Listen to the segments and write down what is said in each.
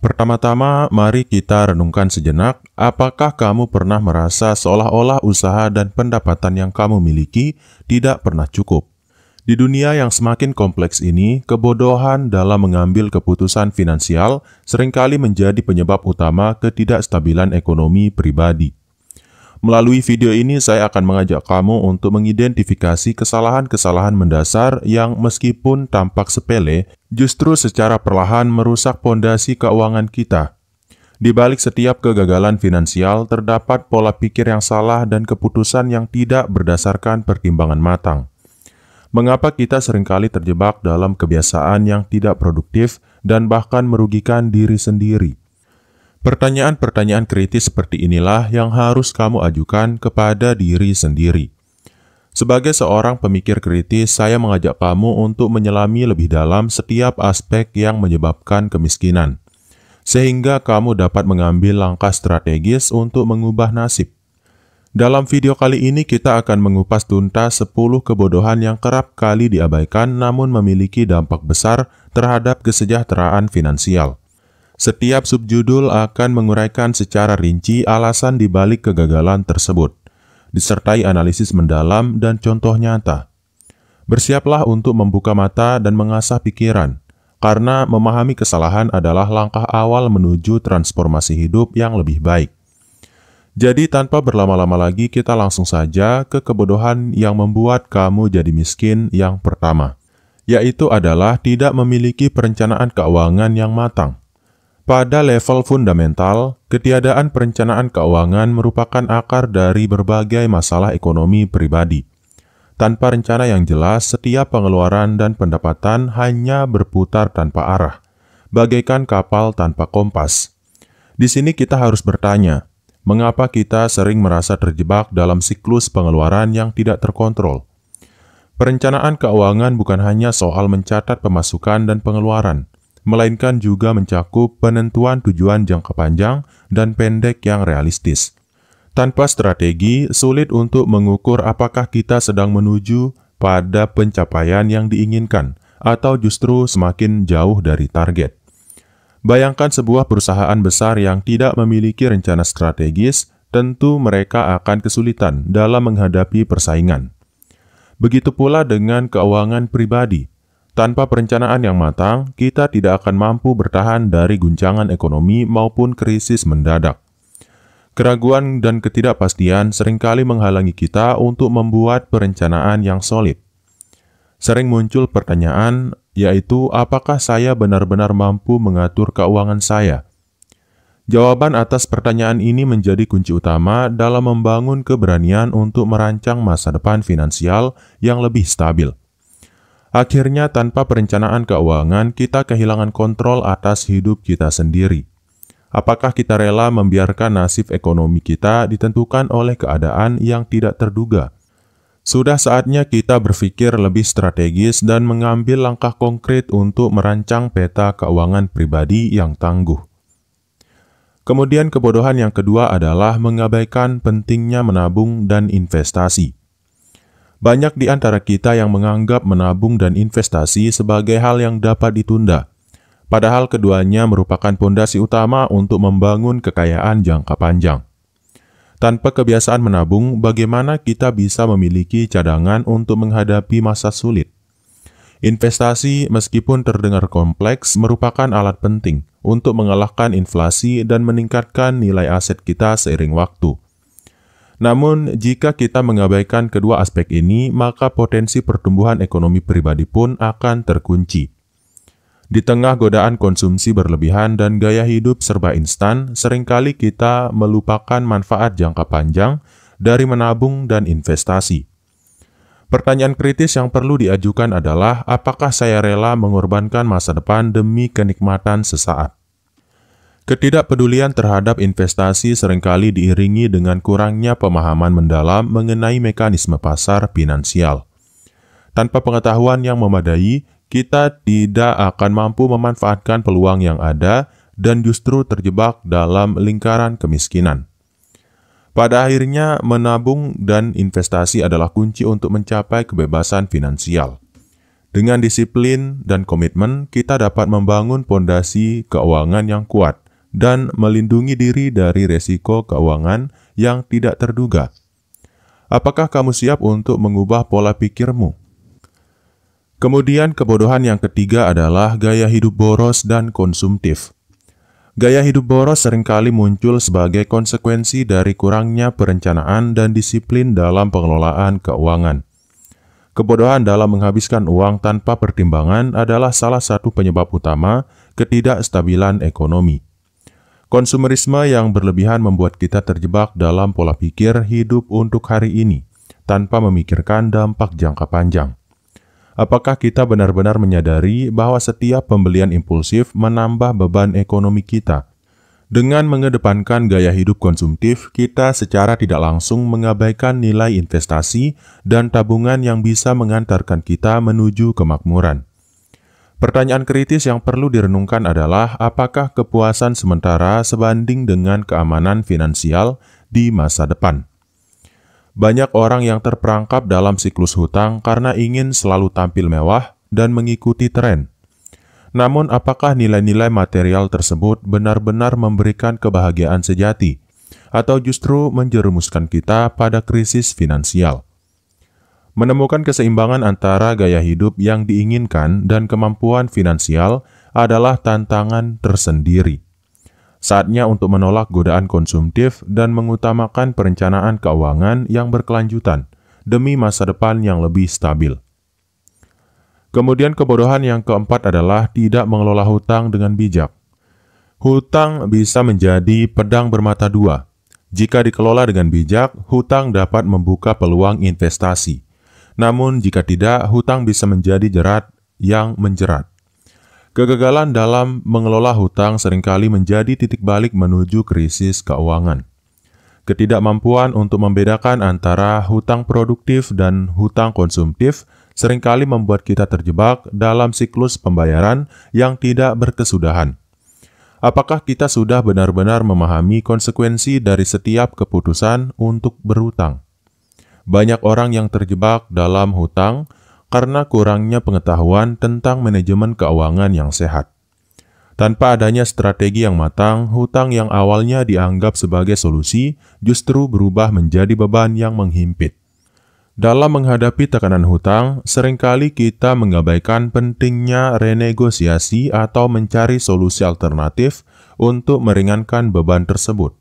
Pertama-tama, mari kita renungkan sejenak, apakah kamu pernah merasa seolah-olah usaha dan pendapatan yang kamu miliki tidak pernah cukup? Di dunia yang semakin kompleks ini, kebodohan dalam mengambil keputusan finansial seringkali menjadi penyebab utama ketidakstabilan ekonomi pribadi. Melalui video ini, saya akan mengajak kamu untuk mengidentifikasi kesalahan-kesalahan mendasar yang meskipun tampak sepele, justru secara perlahan merusak pondasi keuangan kita. Di balik setiap kegagalan finansial, terdapat pola pikir yang salah dan keputusan yang tidak berdasarkan pertimbangan matang. Mengapa kita seringkali terjebak dalam kebiasaan yang tidak produktif dan bahkan merugikan diri sendiri? Pertanyaan-pertanyaan kritis seperti inilah yang harus kamu ajukan kepada diri sendiri. Sebagai seorang pemikir kritis, saya mengajak kamu untuk menyelami lebih dalam setiap aspek yang menyebabkan kemiskinan, sehingga kamu dapat mengambil langkah strategis untuk mengubah nasib. Dalam video kali ini kita akan mengupas tuntas 10 kebodohan yang kerap kali diabaikan namun memiliki dampak besar terhadap kesejahteraan finansial. Setiap subjudul akan menguraikan secara rinci alasan di balik kegagalan tersebut, disertai analisis mendalam dan contoh nyata. Bersiaplah untuk membuka mata dan mengasah pikiran, karena memahami kesalahan adalah langkah awal menuju transformasi hidup yang lebih baik. Jadi tanpa berlama-lama lagi, kita langsung saja ke kebodohan yang membuat kamu jadi miskin yang pertama, yaitu adalah tidak memiliki perencanaan keuangan yang matang. Pada level fundamental, ketiadaan perencanaan keuangan merupakan akar dari berbagai masalah ekonomi pribadi. Tanpa rencana yang jelas, setiap pengeluaran dan pendapatan hanya berputar tanpa arah, bagaikan kapal tanpa kompas. Di sini kita harus bertanya, mengapa kita sering merasa terjebak dalam siklus pengeluaran yang tidak terkontrol? Perencanaan keuangan bukan hanya soal mencatat pemasukan dan pengeluaran, melainkan juga mencakup penentuan tujuan jangka panjang dan pendek yang realistis. Tanpa strategi, sulit untuk mengukur apakah kita sedang menuju pada pencapaian yang diinginkan atau justru semakin jauh dari target. Bayangkan sebuah perusahaan besar yang tidak memiliki rencana strategis, tentu mereka akan kesulitan dalam menghadapi persaingan. Begitu pula dengan keuangan pribadi. Tanpa perencanaan yang matang, kita tidak akan mampu bertahan dari guncangan ekonomi maupun krisis mendadak. Keraguan dan ketidakpastian seringkali menghalangi kita untuk membuat perencanaan yang solid. Sering muncul pertanyaan, yaitu apakah saya benar-benar mampu mengatur keuangan saya? Jawaban atas pertanyaan ini menjadi kunci utama dalam membangun keberanian untuk merancang masa depan finansial yang lebih stabil. Akhirnya, tanpa perencanaan keuangan, kita kehilangan kontrol atas hidup kita sendiri. Apakah kita rela membiarkan nasib ekonomi kita ditentukan oleh keadaan yang tidak terduga? Sudah saatnya kita berpikir lebih strategis dan mengambil langkah konkret untuk merancang peta keuangan pribadi yang tangguh. Kemudian kebodohan yang kedua adalah mengabaikan pentingnya menabung dan investasi. Banyak di antara kita yang menganggap menabung dan investasi sebagai hal yang dapat ditunda, padahal keduanya merupakan pondasi utama untuk membangun kekayaan jangka panjang. Tanpa kebiasaan menabung, bagaimana kita bisa memiliki cadangan untuk menghadapi masa sulit? Investasi, meskipun terdengar kompleks, merupakan alat penting untuk mengalahkan inflasi dan meningkatkan nilai aset kita seiring waktu. Namun, jika kita mengabaikan kedua aspek ini, maka potensi pertumbuhan ekonomi pribadi pun akan terkunci. Di tengah godaan konsumsi berlebihan dan gaya hidup serba instan, seringkali kita melupakan manfaat jangka panjang dari menabung dan investasi. Pertanyaan kritis yang perlu diajukan adalah, apakah saya rela mengorbankan masa depan demi kenikmatan sesaat? Ketidakpedulian terhadap investasi seringkali diiringi dengan kurangnya pemahaman mendalam mengenai mekanisme pasar finansial. Tanpa pengetahuan yang memadai, kita tidak akan mampu memanfaatkan peluang yang ada dan justru terjebak dalam lingkaran kemiskinan. Pada akhirnya, menabung dan investasi adalah kunci untuk mencapai kebebasan finansial. Dengan disiplin dan komitmen, kita dapat membangun fondasi keuangan yang kuat dan melindungi diri dari resiko keuangan yang tidak terduga. Apakah kamu siap untuk mengubah pola pikirmu? Kemudian kebodohan yang ketiga adalah gaya hidup boros dan konsumtif. Gaya hidup boros seringkali muncul sebagai konsekuensi dari kurangnya perencanaan dan disiplin dalam pengelolaan keuangan. Kebodohan dalam menghabiskan uang tanpa pertimbangan adalah salah satu penyebab utama ketidakstabilan ekonomi. Konsumerisme yang berlebihan membuat kita terjebak dalam pola pikir hidup untuk hari ini, tanpa memikirkan dampak jangka panjang. Apakah kita benar-benar menyadari bahwa setiap pembelian impulsif menambah beban ekonomi kita? Dengan mengedepankan gaya hidup konsumtif, kita secara tidak langsung mengabaikan nilai investasi dan tabungan yang bisa mengantarkan kita menuju kemakmuran. Pertanyaan kritis yang perlu direnungkan adalah apakah kepuasan sementara sebanding dengan keamanan finansial di masa depan. Banyak orang yang terperangkap dalam siklus hutang karena ingin selalu tampil mewah dan mengikuti tren. Namun, apakah nilai-nilai material tersebut benar-benar memberikan kebahagiaan sejati, atau justru menjerumuskan kita pada krisis finansial? Menemukan keseimbangan antara gaya hidup yang diinginkan dan kemampuan finansial adalah tantangan tersendiri. Saatnya untuk menolak godaan konsumtif dan mengutamakan perencanaan keuangan yang berkelanjutan demi masa depan yang lebih stabil. Kemudian kebodohan yang keempat adalah tidak mengelola hutang dengan bijak. Hutang bisa menjadi pedang bermata dua. Jika dikelola dengan bijak, hutang dapat membuka peluang investasi. Namun jika tidak, hutang bisa menjadi jerat yang menjerat. Kegagalan dalam mengelola hutang seringkali menjadi titik balik menuju krisis keuangan. Ketidakmampuan untuk membedakan antara hutang produktif dan hutang konsumtif seringkali membuat kita terjebak dalam siklus pembayaran yang tidak berkesudahan. Apakah kita sudah benar-benar memahami konsekuensi dari setiap keputusan untuk berhutang? Banyak orang yang terjebak dalam hutang karena kurangnya pengetahuan tentang manajemen keuangan yang sehat. Tanpa adanya strategi yang matang, hutang yang awalnya dianggap sebagai solusi justru berubah menjadi beban yang menghimpit. Dalam menghadapi tekanan hutang, seringkali kita mengabaikan pentingnya renegosiasi atau mencari solusi alternatif untuk meringankan beban tersebut.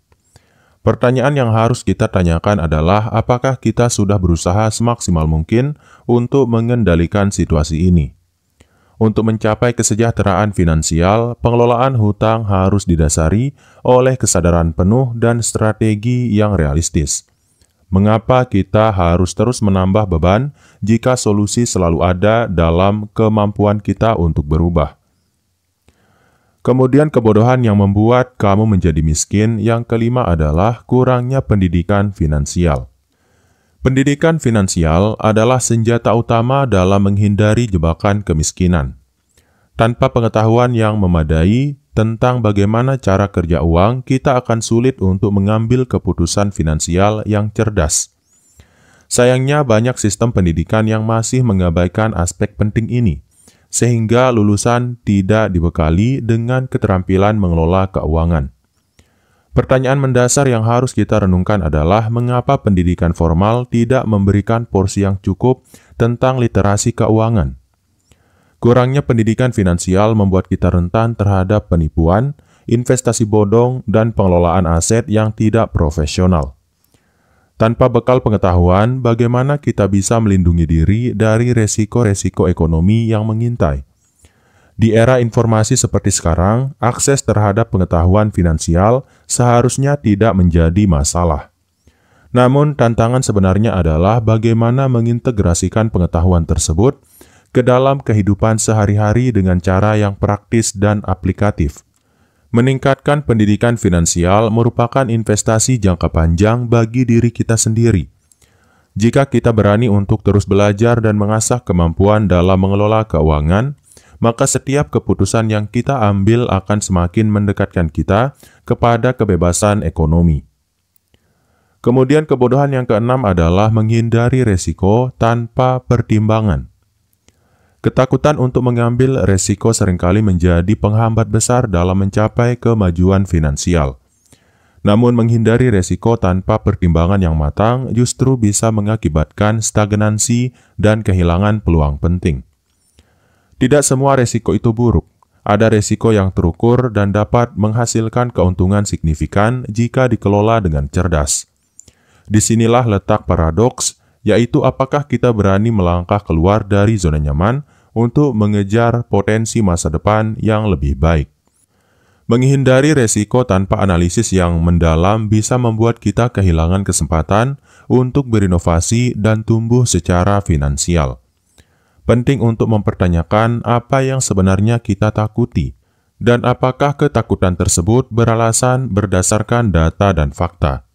Pertanyaan yang harus kita tanyakan adalah apakah kita sudah berusaha semaksimal mungkin untuk mengendalikan situasi ini. Untuk mencapai kesejahteraan finansial, pengelolaan hutang harus didasari oleh kesadaran penuh dan strategi yang realistis. Mengapa kita harus terus menambah beban jika solusi selalu ada dalam kemampuan kita untuk berubah? Kemudian kebodohan yang membuat kamu menjadi miskin yang kelima adalah kurangnya pendidikan finansial. Pendidikan finansial adalah senjata utama dalam menghindari jebakan kemiskinan. Tanpa pengetahuan yang memadai tentang bagaimana cara kerja uang, kita akan sulit untuk mengambil keputusan finansial yang cerdas. Sayangnya banyak sistem pendidikan yang masih mengabaikan aspek penting ini, sehingga lulusan tidak dibekali dengan keterampilan mengelola keuangan. Pertanyaan mendasar yang harus kita renungkan adalah mengapa pendidikan formal tidak memberikan porsi yang cukup tentang literasi keuangan. Kurangnya pendidikan finansial membuat kita rentan terhadap penipuan, investasi bodong, dan pengelolaan aset yang tidak profesional. Tanpa bekal pengetahuan, bagaimana kita bisa melindungi diri dari resiko-resiko ekonomi yang mengintai? Di era informasi seperti sekarang, akses terhadap pengetahuan finansial seharusnya tidak menjadi masalah. Namun, tantangan sebenarnya adalah bagaimana mengintegrasikan pengetahuan tersebut ke dalam kehidupan sehari-hari dengan cara yang praktis dan aplikatif. Meningkatkan pendidikan finansial merupakan investasi jangka panjang bagi diri kita sendiri. Jika kita berani untuk terus belajar dan mengasah kemampuan dalam mengelola keuangan, maka setiap keputusan yang kita ambil akan semakin mendekatkan kita kepada kebebasan ekonomi. Kemudian kebodohan yang keenam adalah menghindari resiko tanpa pertimbangan. Ketakutan untuk mengambil resiko seringkali menjadi penghambat besar dalam mencapai kemajuan finansial. Namun menghindari resiko tanpa pertimbangan yang matang justru bisa mengakibatkan stagnansi dan kehilangan peluang penting. Tidak semua resiko itu buruk. Ada resiko yang terukur dan dapat menghasilkan keuntungan signifikan jika dikelola dengan cerdas. Disinilah letak paradoks, yaitu apakah kita berani melangkah keluar dari zona nyaman untuk mengejar potensi masa depan yang lebih baik. Menghindari resiko tanpa analisis yang mendalam bisa membuat kita kehilangan kesempatan untuk berinovasi dan tumbuh secara finansial. Penting untuk mempertanyakan apa yang sebenarnya kita takuti, dan apakah ketakutan tersebut beralasan berdasarkan data dan fakta.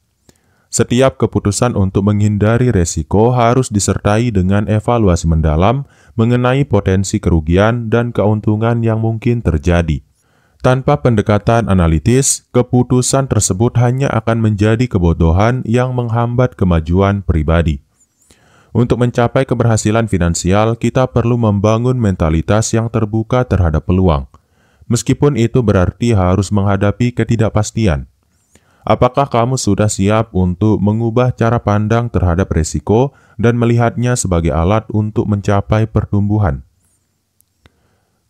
Setiap keputusan untuk menghindari resiko harus disertai dengan evaluasi mendalam mengenai potensi kerugian dan keuntungan yang mungkin terjadi. Tanpa pendekatan analitis, keputusan tersebut hanya akan menjadi kebodohan yang menghambat kemajuan pribadi. Untuk mencapai keberhasilan finansial, kita perlu membangun mentalitas yang terbuka terhadap peluang, meskipun itu berarti harus menghadapi ketidakpastian. Apakah kamu sudah siap untuk mengubah cara pandang terhadap resiko dan melihatnya sebagai alat untuk mencapai pertumbuhan?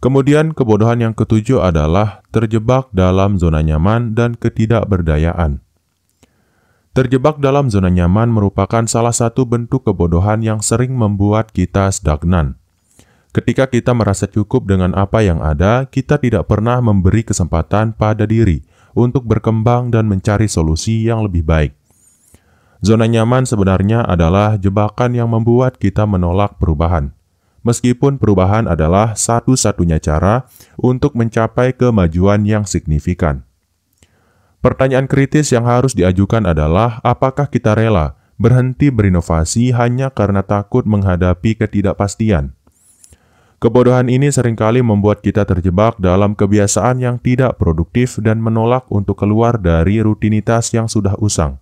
Kemudian, kebodohan yang ketujuh adalah terjebak dalam zona nyaman dan ketidakberdayaan. Terjebak dalam zona nyaman merupakan salah satu bentuk kebodohan yang sering membuat kita stagnan. Ketika kita merasa cukup dengan apa yang ada, kita tidak pernah memberi kesempatan pada diri untuk berkembang dan mencari solusi yang lebih baik. Zona nyaman sebenarnya adalah jebakan yang membuat kita menolak perubahan. Meskipun perubahan adalah satu-satunya cara untuk mencapai kemajuan yang signifikan. Pertanyaan kritis yang harus diajukan adalah apakah kita rela berhenti berinovasi hanya karena takut menghadapi ketidakpastian. Kebodohan ini seringkali membuat kita terjebak dalam kebiasaan yang tidak produktif dan menolak untuk keluar dari rutinitas yang sudah usang.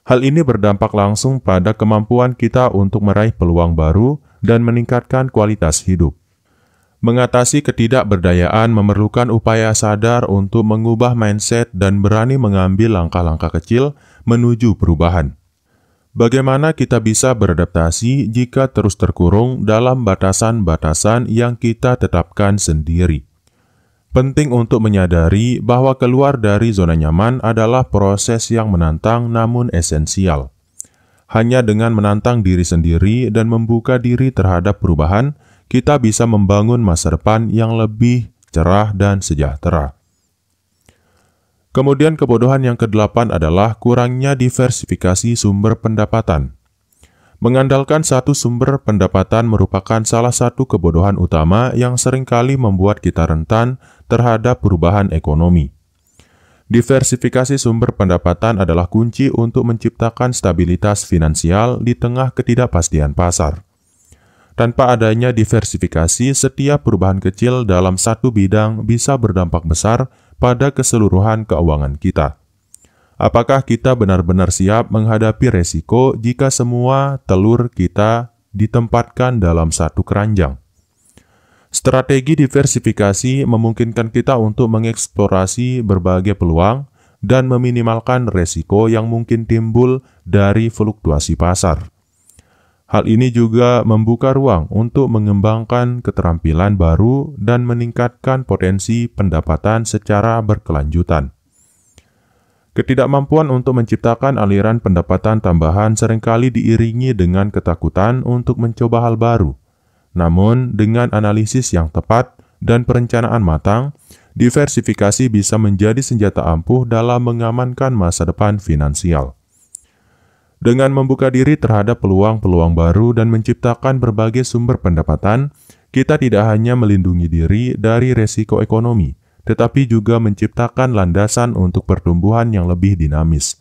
Hal ini berdampak langsung pada kemampuan kita untuk meraih peluang baru dan meningkatkan kualitas hidup. Mengatasi ketidakberdayaan memerlukan upaya sadar untuk mengubah mindset dan berani mengambil langkah-langkah kecil menuju perubahan. Bagaimana kita bisa beradaptasi jika terus terkurung dalam batasan-batasan yang kita tetapkan sendiri? Penting untuk menyadari bahwa keluar dari zona nyaman adalah proses yang menantang namun esensial. Hanya dengan menantang diri sendiri dan membuka diri terhadap perubahan, kita bisa membangun masa depan yang lebih cerah dan sejahtera. Kemudian kebodohan yang ke-8 adalah kurangnya diversifikasi sumber pendapatan. Mengandalkan satu sumber pendapatan merupakan salah satu kebodohan utama yang seringkali membuat kita rentan terhadap perubahan ekonomi. Diversifikasi sumber pendapatan adalah kunci untuk menciptakan stabilitas finansial di tengah ketidakpastian pasar. Tanpa adanya diversifikasi, setiap perubahan kecil dalam satu bidang bisa berdampak besar pada keseluruhan keuangan kita. Apakah kita benar-benar siap menghadapi resiko jika semua telur kita ditempatkan dalam satu keranjang? Strategi diversifikasi memungkinkan kita untuk mengeksplorasi berbagai peluang dan meminimalkan resiko yang mungkin timbul dari fluktuasi pasar. Hal ini juga membuka ruang untuk mengembangkan keterampilan baru dan meningkatkan potensi pendapatan secara berkelanjutan. Ketidakmampuan untuk menciptakan aliran pendapatan tambahan seringkali diiringi dengan ketakutan untuk mencoba hal baru. Namun, dengan analisis yang tepat dan perencanaan matang, diversifikasi bisa menjadi senjata ampuh dalam mengamankan masa depan finansial. Dengan membuka diri terhadap peluang-peluang baru dan menciptakan berbagai sumber pendapatan, kita tidak hanya melindungi diri dari resiko ekonomi, tetapi juga menciptakan landasan untuk pertumbuhan yang lebih dinamis.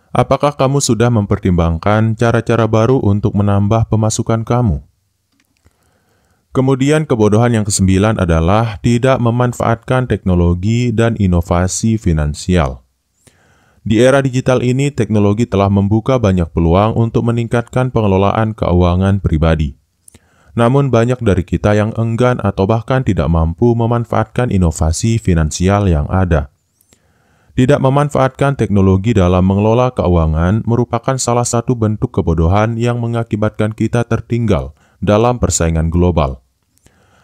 Apakah kamu sudah mempertimbangkan cara-cara baru untuk menambah pemasukan kamu? Kemudian kebodohan yang ke-9 adalah tidak memanfaatkan teknologi dan inovasi finansial. Di era digital ini, teknologi telah membuka banyak peluang untuk meningkatkan pengelolaan keuangan pribadi. Namun banyak dari kita yang enggan atau bahkan tidak mampu memanfaatkan inovasi finansial yang ada. Tidak memanfaatkan teknologi dalam mengelola keuangan merupakan salah satu bentuk kebodohan yang mengakibatkan kita tertinggal dalam persaingan global.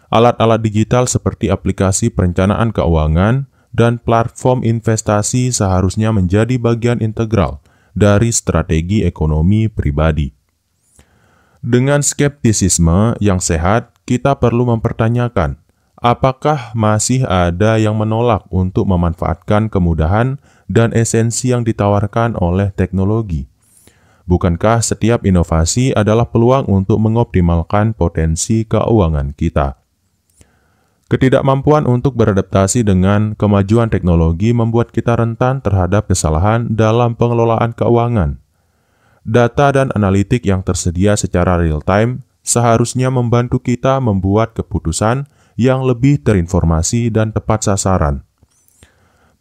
Alat-alat digital seperti aplikasi perencanaan keuangan dan platform investasi seharusnya menjadi bagian integral dari strategi ekonomi pribadi. Dengan skeptisisme yang sehat, kita perlu mempertanyakan, apakah masih ada yang menolak untuk memanfaatkan kemudahan dan esensi yang ditawarkan oleh teknologi? Bukankah setiap inovasi adalah peluang untuk mengoptimalkan potensi keuangan kita? Ketidakmampuan untuk beradaptasi dengan kemajuan teknologi membuat kita rentan terhadap kesalahan dalam pengelolaan keuangan. Data dan analitik yang tersedia secara real-time seharusnya membantu kita membuat keputusan yang lebih terinformasi dan tepat sasaran.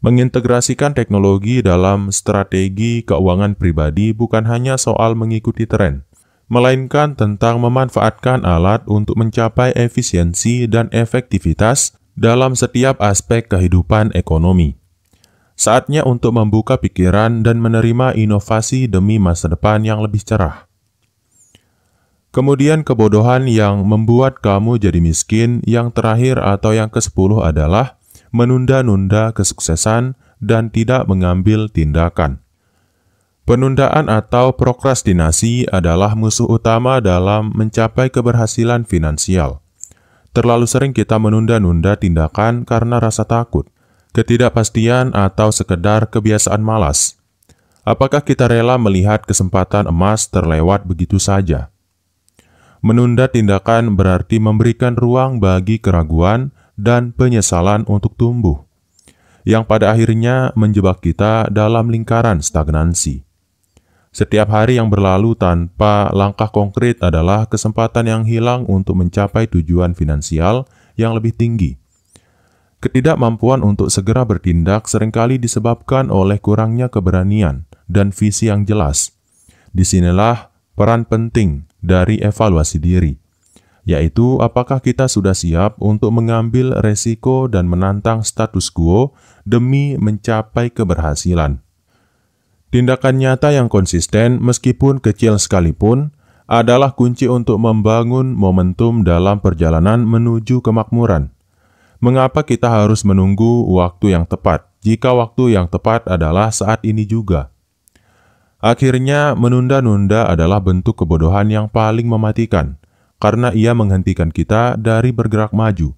Mengintegrasikan teknologi dalam strategi keuangan pribadi bukan hanya soal mengikuti tren, melainkan tentang memanfaatkan alat untuk mencapai efisiensi dan efektivitas dalam setiap aspek kehidupan ekonomi. Saatnya untuk membuka pikiran dan menerima inovasi demi masa depan yang lebih cerah. Kemudian kebodohan yang membuat kamu jadi miskin yang terakhir atau yang ke-10 adalah menunda-nunda kesuksesan dan tidak mengambil tindakan. Penundaan atau prokrastinasi adalah musuh utama dalam mencapai keberhasilan finansial. Terlalu sering kita menunda-nunda tindakan karena rasa takut, ketidakpastian, atau sekedar kebiasaan malas. Apakah kita rela melihat kesempatan emas terlewat begitu saja? Menunda tindakan berarti memberikan ruang bagi keraguan dan penyesalan untuk tumbuh, yang pada akhirnya menjebak kita dalam lingkaran stagnansi. Setiap hari yang berlalu tanpa langkah konkret adalah kesempatan yang hilang untuk mencapai tujuan finansial yang lebih tinggi. Ketidakmampuan untuk segera bertindak seringkali disebabkan oleh kurangnya keberanian dan visi yang jelas. Disinilah peran penting dari evaluasi diri, yaitu apakah kita sudah siap untuk mengambil resiko dan menantang status quo demi mencapai keberhasilan. Tindakan nyata yang konsisten, meskipun kecil sekalipun, adalah kunci untuk membangun momentum dalam perjalanan menuju kemakmuran. Mengapa kita harus menunggu waktu yang tepat, jika waktu yang tepat adalah saat ini juga? Akhirnya, menunda-nunda adalah bentuk kebodohan yang paling mematikan, karena ia menghentikan kita dari bergerak maju.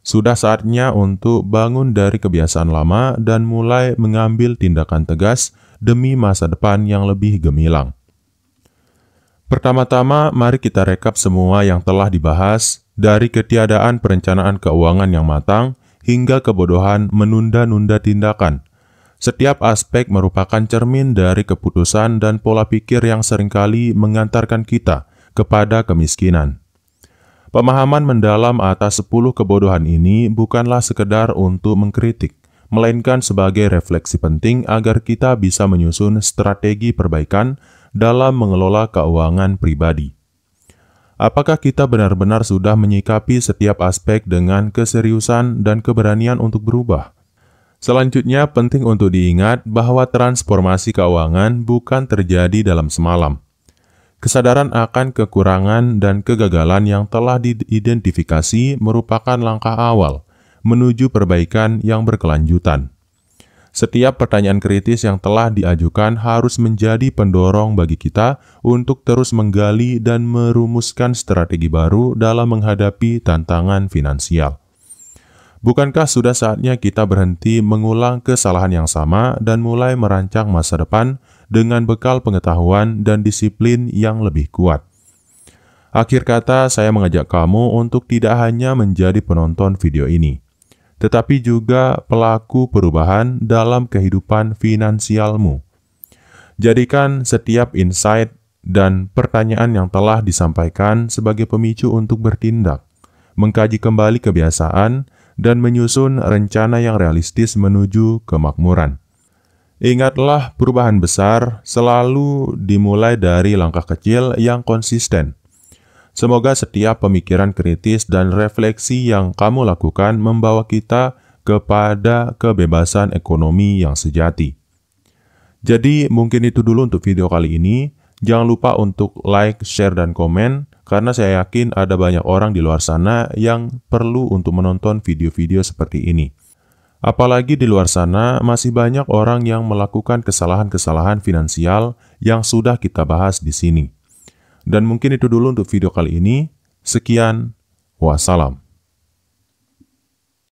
Sudah saatnya untuk bangun dari kebiasaan lama dan mulai mengambil tindakan tegas demi masa depan yang lebih gemilang. Pertama-tama, mari kita rekap semua yang telah dibahas, dari ketiadaan perencanaan keuangan yang matang hingga kebodohan menunda-nunda tindakan. Setiap aspek merupakan cermin dari keputusan dan pola pikir yang seringkali mengantarkan kita kepada kemiskinan. Pemahaman mendalam atas 10 kebodohan ini bukanlah sekedar untuk mengkritik, melainkan sebagai refleksi penting agar kita bisa menyusun strategi perbaikan dalam mengelola keuangan pribadi. Apakah kita benar-benar sudah menyikapi setiap aspek dengan keseriusan dan keberanian untuk berubah? Selanjutnya, penting untuk diingat bahwa transformasi keuangan bukan terjadi dalam semalam. Kesadaran akan kekurangan dan kegagalan yang telah diidentifikasi merupakan langkah awal menuju perbaikan yang berkelanjutan. Setiap pertanyaan kritis yang telah diajukan harus menjadi pendorong bagi kita untuk terus menggali dan merumuskan strategi baru dalam menghadapi tantangan finansial. Bukankah sudah saatnya kita berhenti mengulang kesalahan yang sama dan mulai merancang masa depan dengan bekal pengetahuan dan disiplin yang lebih kuat? Akhir kata, saya mengajak kamu untuk tidak hanya menjadi penonton video ini, tetapi juga pelaku perubahan dalam kehidupan finansialmu. Jadikan setiap insight dan pertanyaan yang telah disampaikan sebagai pemicu untuk bertindak, mengkaji kembali kebiasaan, dan menyusun rencana yang realistis menuju kemakmuran. Ingatlah, perubahan besar selalu dimulai dari langkah kecil yang konsisten. Semoga setiap pemikiran kritis dan refleksi yang kamu lakukan membawa kita kepada kebebasan ekonomi yang sejati. Jadi mungkin itu dulu untuk video kali ini. Jangan lupa untuk like, share, dan komen, karena saya yakin ada banyak orang di luar sana yang perlu untuk menonton video-video seperti ini. Apalagi di luar sana masih banyak orang yang melakukan kesalahan-kesalahan finansial yang sudah kita bahas di sini. Dan mungkin itu dulu untuk video kali ini. Sekian, wassalam.